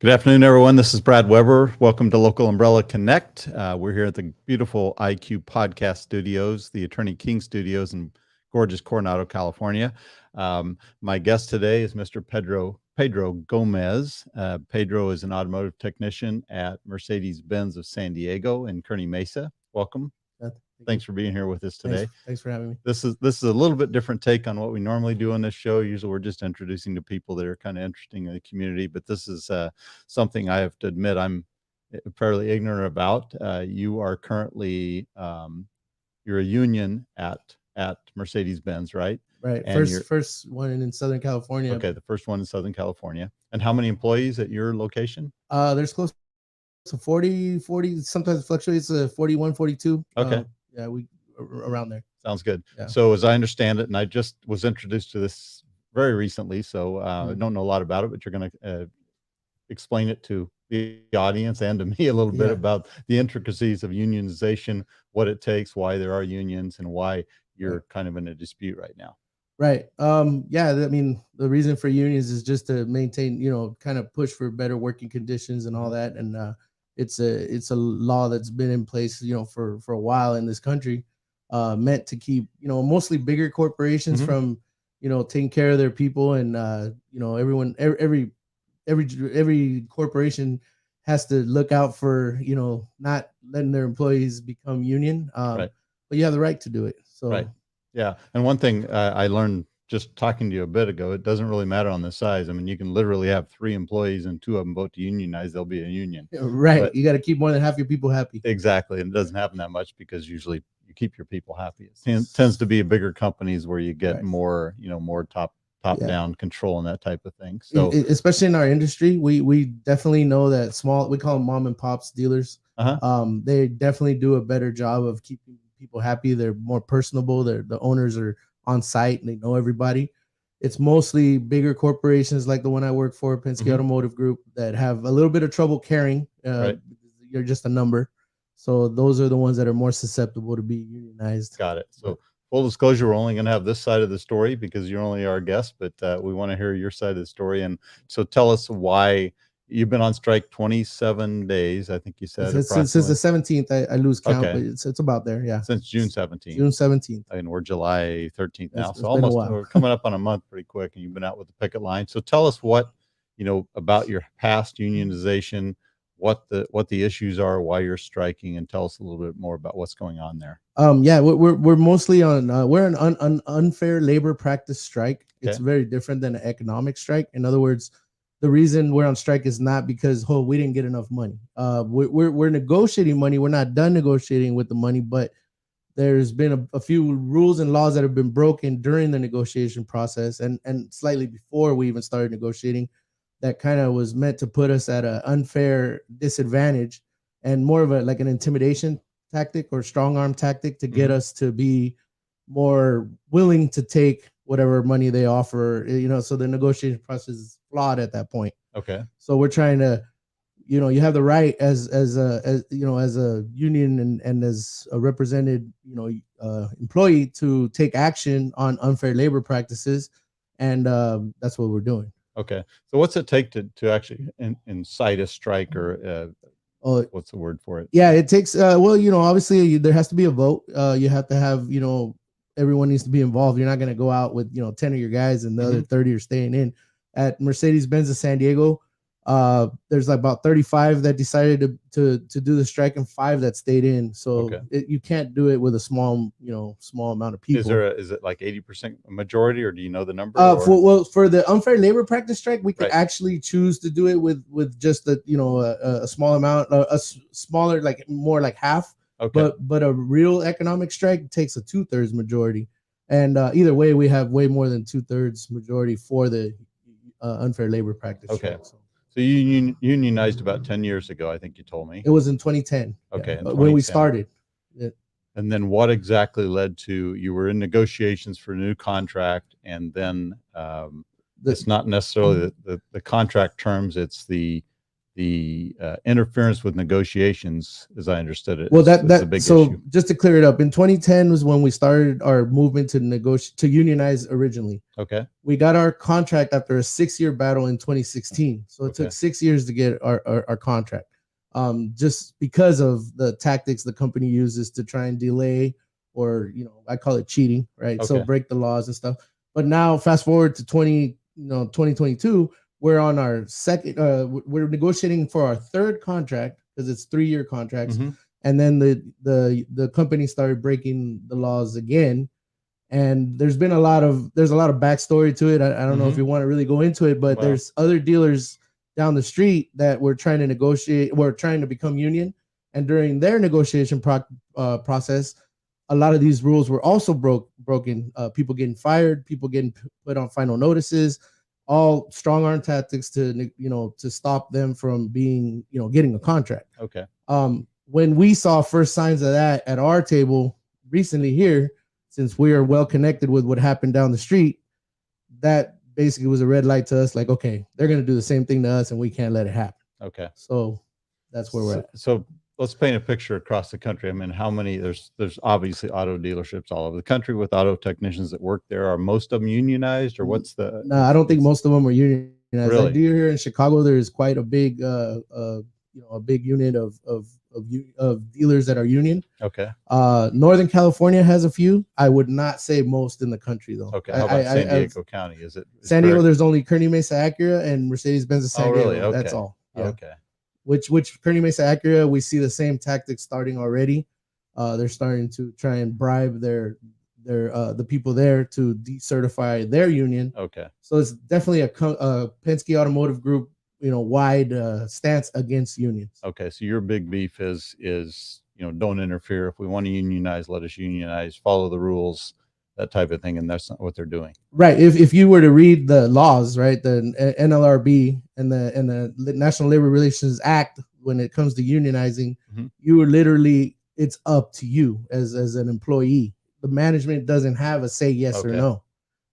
Good afternoon, everyone. This is Brad Weber. Welcome to Local Umbrella Connect. We're here at the beautiful IQ Podcast Studios, the Attorney King Studios in gorgeous Coronado, California. My guest today is Mr. Pedro Gomez. Pedro is an automotive technician at Mercedes-Benz of San Diego in Kearney Mesa. Welcome. Thanks for being here with us today. Thanks for having me. This is a little bit different take on what we normally do on this show. Usually we're just introducing to people that are kind of interesting in the community, but this is something I have to admit I'm fairly ignorant about. You are currently you're a union at Mercedes-Benz, right? Right. And first one in Southern California. Okay, the first one in Southern California. And how many employees at your location? There's close to 40, sometimes it fluctuates 41, 42. Okay. Yeah, we around there. Sounds good. Yeah. So as I understand it, and I just was introduced to this very recently, so I don't know a lot about it, but you're going to explain it to the audience and to me a little bit about the intricacies of unionization, what it takes, why there are unions, and why you're kind of in a dispute right now. Right. Yeah, I mean, the reason for unions is just to maintain, kind of push for better working conditions and all that. And it's a law that's been in place, for a while in this country, meant to keep, mostly bigger corporations from, taking care of their people. And, everyone, every corporation has to look out for, not letting their employees become union. But you have the right to do it. So, right. Yeah. And one thing I learned just talking to you a bit ago, it doesn't really matter on the size. I mean, you can literally have 3 employees and 2 of them vote to unionize, they'll be a union. Right. But you got to keep more than half your people happy. Exactly. And it doesn't happen that much because usually you keep your people happy. It tends to be bigger companies where you get more, more top down control and that type of thing. So especially in our industry, we definitely know that we call them mom and pops dealers. They definitely do a better job of keeping people happy. They're more personable. The owners are on site and they know everybody. It's mostly bigger corporations like the one I work for, Penske Automotive Group, that have a little bit of trouble caring. You're just a number. So those are the ones that are more susceptible to be unionized. Got it. So full disclosure, we're only going to have this side of the story because you're only our guest, but we want to hear your side of the story. And so tell us why you've been on strike 27 days, I think you said. Since the 17th, I lose count, but it's about there, yeah. Since June 17th. June 17th. And we're July 13th now. So almost we're coming up on a month pretty quick, and you've been out with the picket line. So tell us what, about your past unionization, what the issues are, why you're striking, and tell us a little bit more about what's going on there. Yeah, we're mostly on we're an unfair labor practice strike. It's very different than an economic strike. In other words, the reason we're on strike is not because we didn't get enough money. We're negotiating money. We're not done negotiating with the money, but there's been a few rules and laws that have been broken during the negotiation process and slightly before we even started negotiating, that kind of was meant to put us at an unfair disadvantage and more of an intimidation tactic or strong arm tactic to get us to be more willing to take whatever money they offer, so the negotiation process is flawed at that point. Okay. So we're trying to, you have the right as a union and as a represented, employee to take action on unfair labor practices. And that's what we're doing. Okay. So what's it take to actually incite a strike or what's the word for it? Yeah, it takes, obviously there has to be a vote. You have to have, everyone needs to be involved. You're not going to go out with, 10 of your guys and the other 30 are staying in. At Mercedes-Benz of San Diego, there's about 35 that decided to do the strike and 5 that stayed in. So you can't do it with a small amount of people. Is it like 80% majority, or do you know the number? For the unfair labor practice strike, we can actually choose to do it with just a small amount, a smaller, more like half. Okay. But a real economic strike takes a 2/3 majority, and either way, we have way more than 2/3 majority for the unfair labor practice. Okay. Strike, so you unionized about 10 years ago, I think you told me. It was in 2010. Okay. Yeah, when we started. And then what exactly led to you were in negotiations for a new contract, and then it's not necessarily the contract terms, it's the the interference with negotiations, as I understood it, Well, is a big issue. Just to clear it up, in 2010 was when we started our movement to negotiate, to unionize originally. Okay. We got our contract after a 6-year battle in 2016. So it took 6 years to get our contract. Just because of the tactics the company uses to try and delay, or, I call it cheating, right? Okay. So break the laws and stuff. But now fast forward to 2022, we're on our second, we're negotiating for our third contract, because it's 3-year contracts. Mm-hmm. And then the company started breaking the laws again. And there's a lot of backstory to it. I don't know if you want to really go into it, but there's other dealers down the street that were trying to negotiate, were trying to become union. And during their negotiation process, a lot of these rules were also broken. People getting fired, people getting put on final notices, all strong arm tactics to stop them from being, getting a contract. Okay. When we saw first signs of that at our table recently here, since we are well connected with what happened down the street, that basically was a red light to us. Like, okay, they're going to do the same thing to us, and we can't let it happen. Okay. So that's where we're at. So let's paint a picture across the country. I mean, how many? There's obviously auto dealerships all over the country with auto technicians that work there. Are most of them unionized, or what's the? No, I don't think most of them are unionized. Really? I do here in Chicago, there is quite a big, a big unit of dealers that are union. Okay. Northern California has a few. I would not say most in the country, though. Okay. How about San Diego County? Is it San Diego? There's only Kearney Mesa Acura and Mercedes Benz of San Diego. Really? Okay. That's all. Yeah. Okay. Which Kearney Mesa Acura, we see the same tactics starting already. They're starting to try and bribe the people there to decertify their union. Okay. So it's definitely a Penske Automotive Group, wide stance against unions. Okay. So your big beef is don't interfere. If we want to unionize, let us unionize. Follow the rules, that type of thing. And that's not what they're doing. Right. If you were to read the laws, right, the NLRB and the National Labor Relations Act, when it comes to unionizing, you are literally, it's up to you as an employee. The management doesn't have a say yes or no.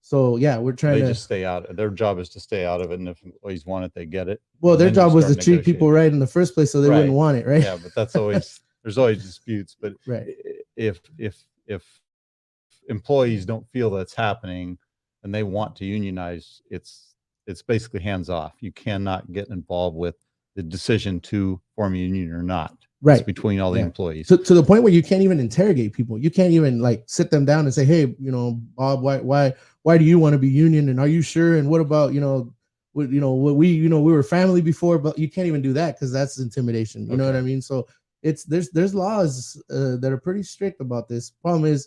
So yeah, we're trying to just stay out. Their job is to stay out of it, and if employees want it, they get it. Well, their job was to treat people right in the first place, so they wouldn't want it, right? Yeah, but that's always there's always disputes. But if employees don't feel that's happening and they want to unionize, it's basically hands off. You cannot get involved with the decision to form a union or not. Right. It's between all the employees. To the point where you can't even interrogate people. You can't even sit them down and say, hey, Bob, why do you want to be union? And are you sure? And what about, we were family before, but you can't even do that because that's intimidation. You know what I mean? So there's laws that are pretty strict about this. Problem is,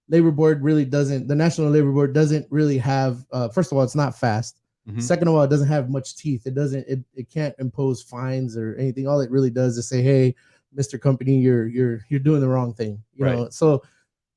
the National Labor Board doesn't really have, first of all, it's not fast. Second of all, it doesn't have much teeth. It can't impose fines or anything. All it really does is say, hey, Mr. Company, you're doing the wrong thing. You know, so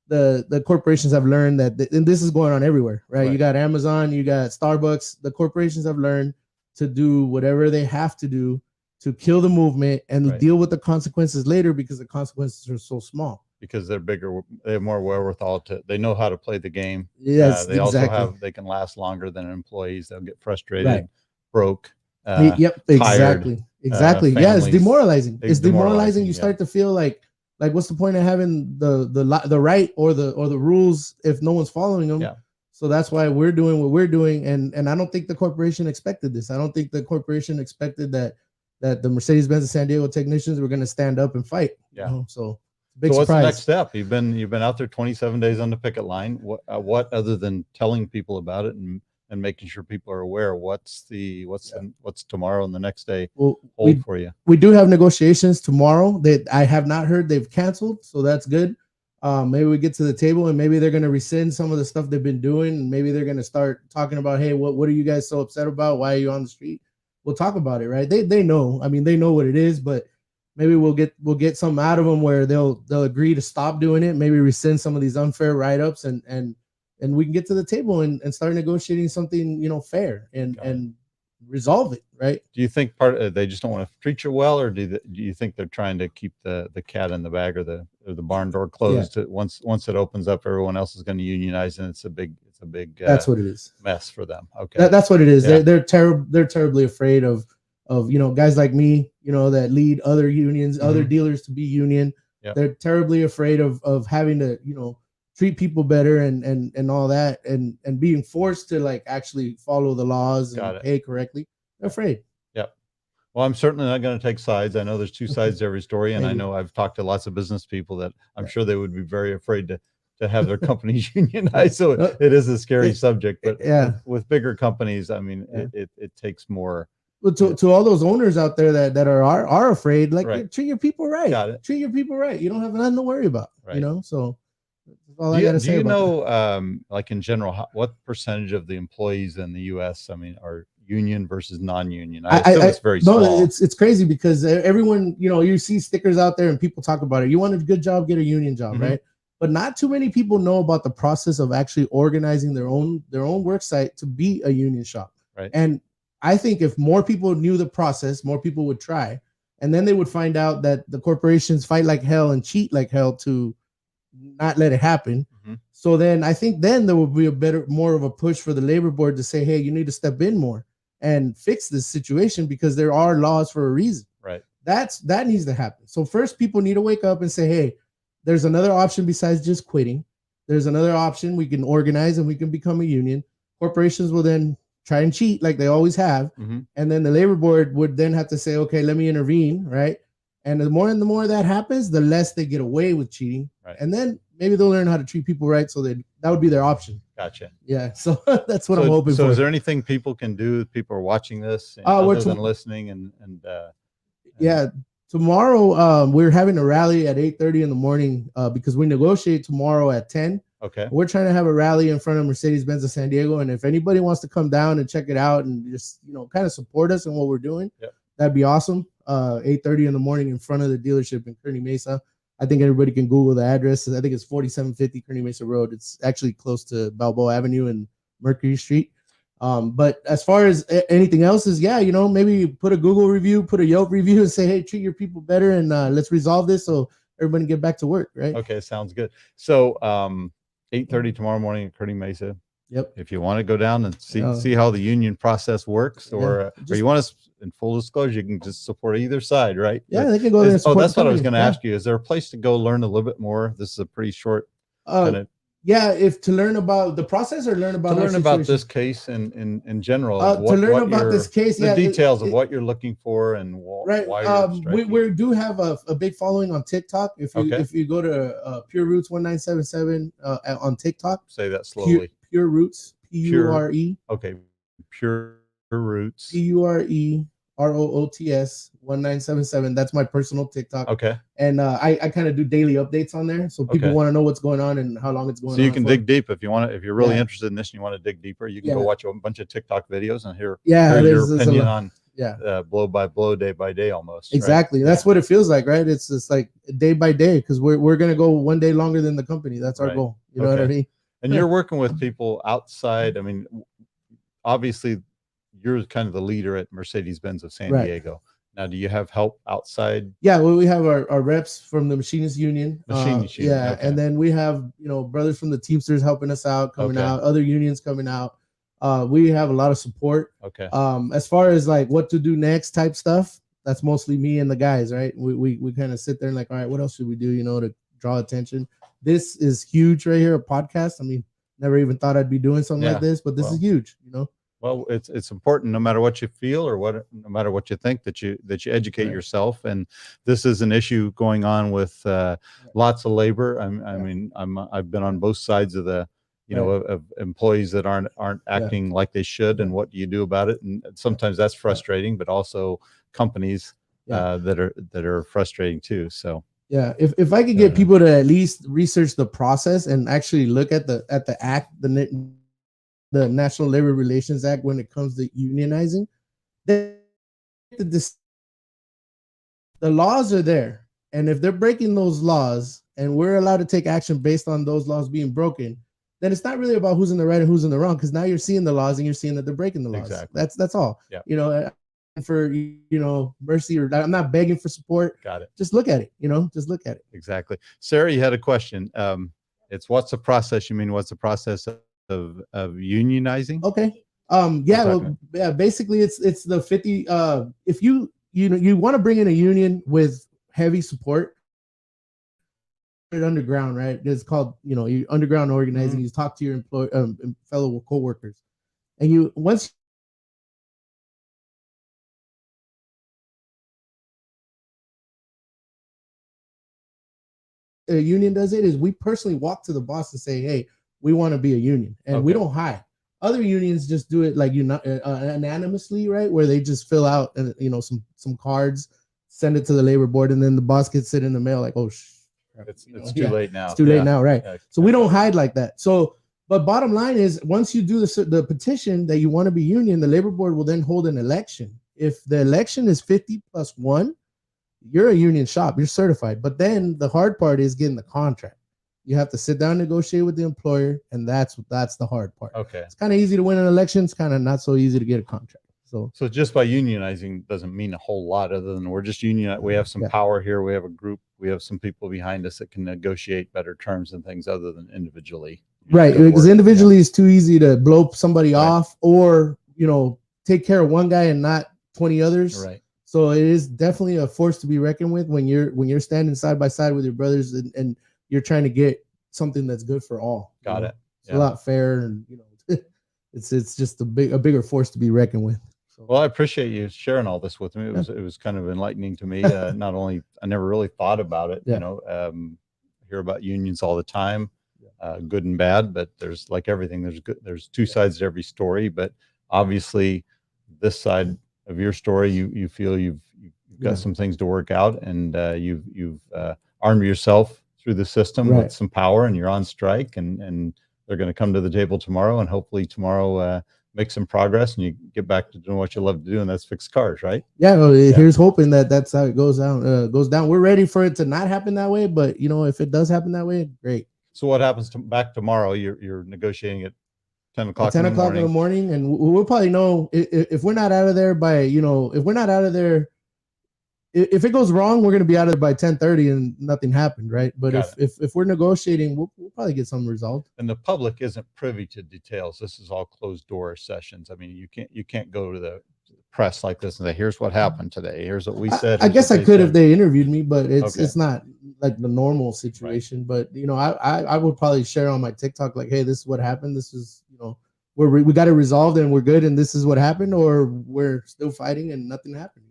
the corporations have learned that, and this is going on everywhere, right? You got Amazon, you got Starbucks. The corporations have learned to do whatever they have to do to kill the movement and deal with the consequences later, because the consequences are so small. Because they're bigger, they have more wherewithal they know how to play the game. Yes, they also can last longer than employees. They'll get frustrated, broke. Yep, exactly, tired, exactly. Yeah, it's demoralizing. It's demoralizing. You start to feel like what's the point of having the right or the rules if no one's following them? Yeah. So that's why we're doing what we're doing, and I don't think the corporation expected this. I don't think the corporation expected that the Mercedes Benz of San Diego technicians were going to stand up and fight. Yeah. So. Big so what's surprise. The next step? You've been out there 27 days on the picket line. What other than telling people about it and making sure people are aware? What's tomorrow and the next day hold for you? We do have negotiations tomorrow that I have not heard they've canceled, so that's good. Maybe we get to the table and maybe they're going to rescind some of the stuff they've been doing, and maybe they're going to start talking about, hey, what are you guys so upset about? Why are you on the street? We'll talk about it, right? They know. I mean, they know what it is, but maybe we'll get something out of them where they'll agree to stop doing it. Maybe rescind some of these unfair write-ups, and we can get to the table and start negotiating something fair and resolve it. Right? Do you think they just don't want to treat you well, or do you think they're trying to keep the cat in the bag or the barn door closed? Yeah. Once it opens up, everyone else is going to unionize, and it's a big that's what it is, mess for them. Okay, that's what it is. Yeah. They're terribly afraid of of guys like me, that lead other unions, other dealers to be union. Yep. They're terribly afraid of having to treat people better and all that, and being forced to like actually follow the laws and pay correctly. They're afraid. Yep. Well, I'm certainly not going to take sides. I know there's two sides to every story, and I know I've talked to lots of business people that I'm sure they would be very afraid to have their companies unionized. So it is a scary subject, but with bigger companies, I mean, it takes more. Well, to all those owners out there that are afraid, like treat your people right. Got it. Treat your people right. You don't have nothing to worry about. Right. So that's all I gotta say. Do you know, like in general, what percentage of the employees in the U.S. I mean, are union versus non-union? I assume it's very small. No, it's crazy because everyone, you see stickers out there and people talk about it. You want a good job, get a union job, right? But not too many people know about the process of actually organizing their own work site to be a union shop. Right. And I think if more people knew the process, more people would try, and then they would find out that the corporations fight like hell and cheat like hell to not let it happen. So then I think then there will be more of a push for the labor board to say, hey, you need to step in more and fix this situation because there are laws for a reason. Right. That needs to happen. So first, people need to wake up and say, hey, there's another option besides just quitting. There's another option. We can organize and we can become a union. Corporations will then try and cheat like they always have. And then the labor board would then have to say, okay, let me intervene, right? And the more that happens, the less they get away with cheating. Right. And then maybe they'll learn how to treat people right. So that would be their option. Gotcha. Yeah. So that's what I'm hoping for. So is there anything people can do if people are watching this other than listening and yeah. Tomorrow, we're having a rally at 8:30 in the morning because we negotiate tomorrow at 10. Okay. We're trying to have a rally in front of Mercedes Benz of San Diego. And if anybody wants to come down and check it out and just, kind of support us in what we're doing, that'd be awesome. 8:30 in the morning in front of the dealership in Kearney Mesa. I think everybody can Google the address. I think it's 4750 Kearney Mesa Road. It's actually close to Balboa Avenue and Mercury Street. But as far as anything else is, maybe put a Google review, put a Yelp review and say, hey, treat your people better and let's resolve this so everybody can get back to work, right? Okay, sounds good. So 8:30 tomorrow morning at Kearney Mesa. Yep. If you want to go down and see how the union process works, or you want to, in full disclosure, you can just support either side, right? Yeah, they can go there. Oh, that's what I was going to ask you. Is there a place to go learn a little bit more? This is a pretty short kind of. Yeah, if to learn about the process or learn about this case in general. To learn about this case, the details of what you're looking for and why we do have a big following on TikTok. If you go to Pure Roots 1977 on TikTok, say that slowly. Pure Roots, Pure. Okay, Pure Roots. PUREROOTS 1977. That's my personal TikTok. Okay. And I kind of do daily updates on there, so people want to know what's going on and how long it's going on. So you can dig deep if you want to. If you're really interested in this and you want to dig deeper, you can go watch a bunch of TikTok videos and hear your opinion on blow by blow, day by day, almost. Exactly. Right? That's what it feels like, right? It's just like day by day because we're gonna go one day longer than the company. That's our goal. You know what I mean? And you're working with people outside. I mean, obviously, you're kind of the leader at Mercedes Benz of San Diego. Now, do you have help outside? Yeah, well, we have our reps from the Machinists Union. Union. Yeah, and then we have brothers from the Teamsters helping us out, coming out, other unions coming out. We have a lot of support. Okay. As far as like what to do next type stuff, that's mostly me and the guys, right? We kind of sit there and like, all right, what else should we do? To draw attention. This is huge right here, a podcast. I mean, never even thought I'd be doing something like this, but this is huge, Well, it's important no matter what you feel or no matter what you think that you educate yourself. And this is an issue going on with lots of labor. I've been on both sides of the of employees that aren't acting like they should, and what do you do about it? And sometimes that's frustrating, but also companies that are frustrating too. So yeah, if I could get people to at least research the process and actually look at the act, the National Labor Relations Act when it comes to unionizing, the laws are there. And if they're breaking those laws and we're allowed to take action based on those laws being broken, then it's not really about who's in the right and who's in the wrong, because now you're seeing the laws and you're seeing that they're breaking the laws. Exactly. That's all. Yeah. For mercy, or I'm not begging for support. Got it. Just look at it. Just look at it. Exactly. Sarah, you had a question. It's what's the process? You mean what's the process of unionizing? Okay. Yeah, well, yeah, basically it's the 50. If you want to bring in a union with heavy support, underground, right? It's called, you underground organizing. You talk to your fellow coworkers, and you once a union does it is we personally walk to the boss and say, hey, we want to be a union, and we don't hide. Other unions just do it like anonymously, right? Where they just fill out some cards, send it to the labor board, and then the boss gets it in the mail like, oh, it's too late now. It's too late now, right? So we don't hide like that. So, but bottom line is, once you do the petition that you want to be union, the labor board will then hold an election. If the election is 50+1, you're a union shop, you're certified. But then the hard part is getting the contract. You have to sit down and negotiate with the employer, and that's the hard part. Okay. It's kind of easy to win an election. It's kind of not so easy to get a contract. So just by unionizing doesn't mean a whole lot, other than we're just union. We have some power here. We have a group. We have some people behind us that can negotiate better terms and things, other than individually. Right, because individually it's too easy to blow somebody off, or take care of one guy and not 20 others. Right. So it is definitely a force to be reckoned with when you're standing side by side with your brothers, and you're trying to get something that's good for all. Got it. It's a lot fair, and it's just a bigger force to be reckoned with. So. Well, I appreciate you sharing all this with me. It was kind of enlightening to me. Not only I never really thought about it, hear about unions all the time, good and bad, but there's like everything. There's two sides to every story, but obviously this side of your story, you feel you've got some things to work out, and you've armed yourself through the system with some power, and you're on strike, and they're going to come to the table tomorrow, and hopefully tomorrow make some progress, and you get back to doing what you love to do, and that's fix cars, right? Yeah, well, here's hoping that's how it goes down. We're ready for it to not happen that way, but if it does happen that way, great. So what happens back tomorrow? You're negotiating at 10 o'clock. 10 o'clock in the morning, and we'll probably know if we're not out of there by if we're not out of there. If it goes wrong, we're going to be out of there by 10:30 and nothing happened, right? But if we're negotiating, we'll probably get something resolved. And the public isn't privy to details. This is all closed door sessions. I mean, you can't go to the press like this and say, here's what happened today. Here's what we said. I guess I could if they interviewed me, but it's not like the normal situation. Right. But I would probably share on my TikTok like, hey, this is what happened. This is we got it resolved and we're good, and this is what happened, or we're still fighting and nothing happened.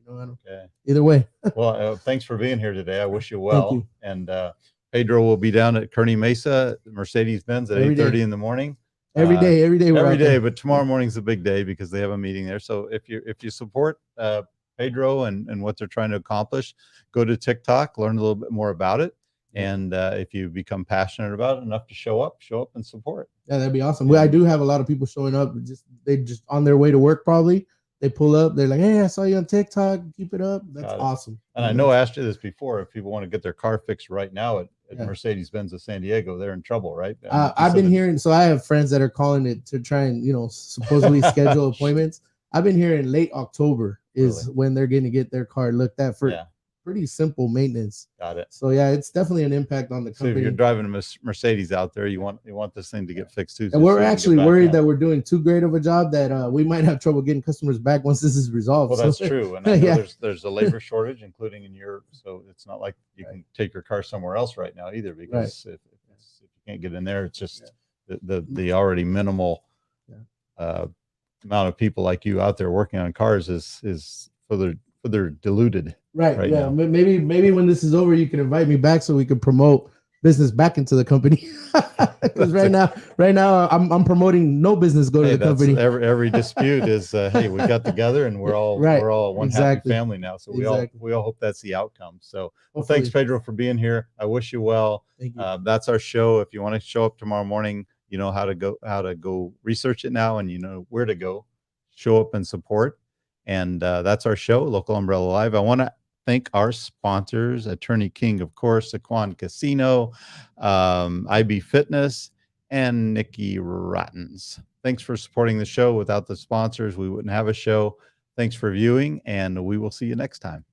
Either way. Well, thanks for being here today. I wish you well. Thank you. And Pedro will be down at Kearney Mesa, Mercedes-Benz at 8:30 in the morning. Every day. But tomorrow morning's a big day because they have a meeting there. So if you support Pedro and what they're trying to accomplish, go to TikTok, learn a little bit more about it. And if you become passionate about it enough to show up and support. Yeah, that'd be awesome. Well, I do have a lot of people showing up. They just on their way to work probably. They pull up. They're like, "Hey, I saw you on TikTok. Keep it up." That's awesome. And I know I asked you this before. If people want to get their car fixed right now at Mercedes Benz of San Diego, they're in trouble, right? I've been hearing. So I have friends that are calling it to try and supposedly schedule appointments. I've been hearing late October is when they're going to get their car looked at for pretty simple maintenance. Got it. So yeah, it's definitely an impact on the company. So if you're driving a Mercedes out there, you want this thing to get fixed too. And we're actually worried that we're doing too great of a job that we might have trouble getting customers back once this is resolved. Well, that's true. And I know there's a labor shortage, including in Europe. So it's not like you can take your car somewhere else right now either, because if you can't get in there, it's just the already minimal amount of people like you out there working on cars is further diluted. Right. Yeah. Now. Maybe when this is over, you can invite me back so we can promote business back into the company. Because right now I'm promoting no business go to the company. Every dispute is hey, we got together and we're all one happy family now. So we all hope that's the outcome. So thanks, Pedro, for being here. I wish you well. Thank you. That's our show. If you want to show up tomorrow morning, you know how to go research it now, and you know where to go. Show up and support. And that's our show, Local Umbrella Live. I want to thank our sponsors, Attorney King, of course, Aquan Casino, IB Fitness, and Nikki Rottens. Thanks for supporting the show. Without the sponsors, we wouldn't have a show. Thanks for viewing, and we will see you next time.